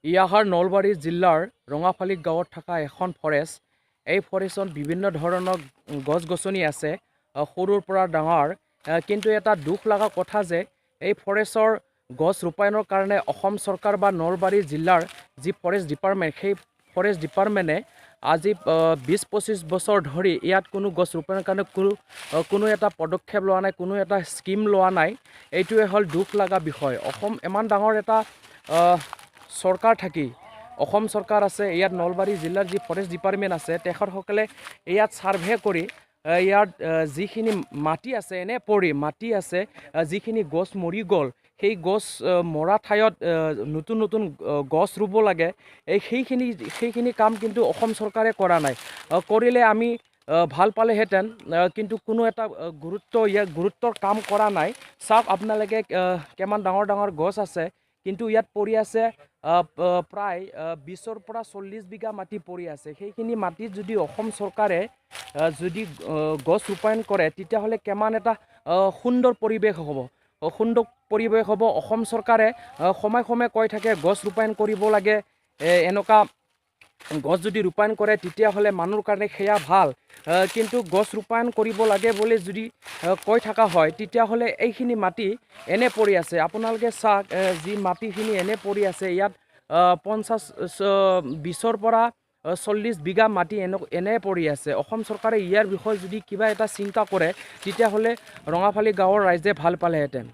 ইয়াহাৰ নলবাৰী জিলাৰ ৰঙাফালী গাঁৱত থকা এখন ফৰেষ্ট। এই ফৰেষ্টত বিভিন্ন ধৰণৰ গছ গছনি আছে, সৰুৰ পৰা ডাঙৰ। কিন্তু এটা দুখ লগা কথা যে এই ফৰেষ্টৰ গছ ৰূপায়ণৰ কাৰণে অসম চৰকাৰ বা নলবাৰী জিলাৰ যি ফৰেষ্ট ডিপাৰ্টমেণ্ট, সেই ফৰেষ্ট ডিপাৰ্টমেণ্টে আজি 20-25 বছৰ ধৰি ইয়াত কোনো গছ ৰূপায়ণৰ কাৰণে কোনো এটা পদক্ষেপ লোৱা নাই, কোনো এটা স্কিম লোৱা নাই। এইটোৱে হ'ল দুখ লগা বিষয়। অসম ইমান ডাঙৰ এটা চৰকাৰ থাকি, অসম চৰকাৰ আছে, ইয়াত নলবাৰী জিলাৰ যি ফৰেষ্ট ডিপাৰ্টমেণ্ট আছে, তেখেতসকলে ইয়াত ছাৰ্ভে কৰি ইয়াত যিখিনি মাটি আছে, মাটি আছে, যিখিনি গছ মৰি গ'ল, সেই গছ মৰা ঠাইত নতুন নতুন গছ ৰুব লাগে। সেইখিনি কাম কিন্তু অসম চৰকাৰে কৰা নাই। কৰিলে আমি ভাল পালেহেঁতেন, কিন্তু কোনো এটা গুৰুত্বৰ কাম কৰা নাই। চাওক আপোনালোকে কিমান ডাঙৰ ডাঙৰ গছ আছে, কিন্তু ইয়াত পৰি আছে প্ৰায় 20-ৰ পৰা 40 বিঘা মাটি পৰি আছে। সেইখিনি মাটিত যদি অসম চৰকাৰে যদি গছ ৰূপায়ণ কৰে, তেতিয়াহ'লে কিমান এটা সুন্দৰ পৰিৱেশ হ'ব। অসম চৰকাৰে সময়ে সময়ে কৈ থাকে গছ ৰূপায়ণ কৰিব লাগে। এনেকুৱা গছ যদি ৰূপায়ণ কৰে তেতিয়াহ'লে মানুহৰ কাৰণে সেয়া ভাল। কিন্তু গছ ৰূপায়ণ কৰিব লাগে বুলি যদি কৈ থকা হয়, তেতিয়াহ'লে এইখিনি মাটি এনে পৰি আছে। আপোনালোকে চাওক, যি মাটিখিনি এনে পৰি আছে, ইয়াত 20-ৰ পৰা 40 বিঘা মাটি এনে পৰি আছে। অসম চৰকাৰে ইয়াৰ বিষয়ে যদি কিবা এটা চিন্তা কৰে, তেতিয়াহ'লে ৰঙাফালী গাঁৱৰ ৰাইজে ভাল পালেহেঁতেন।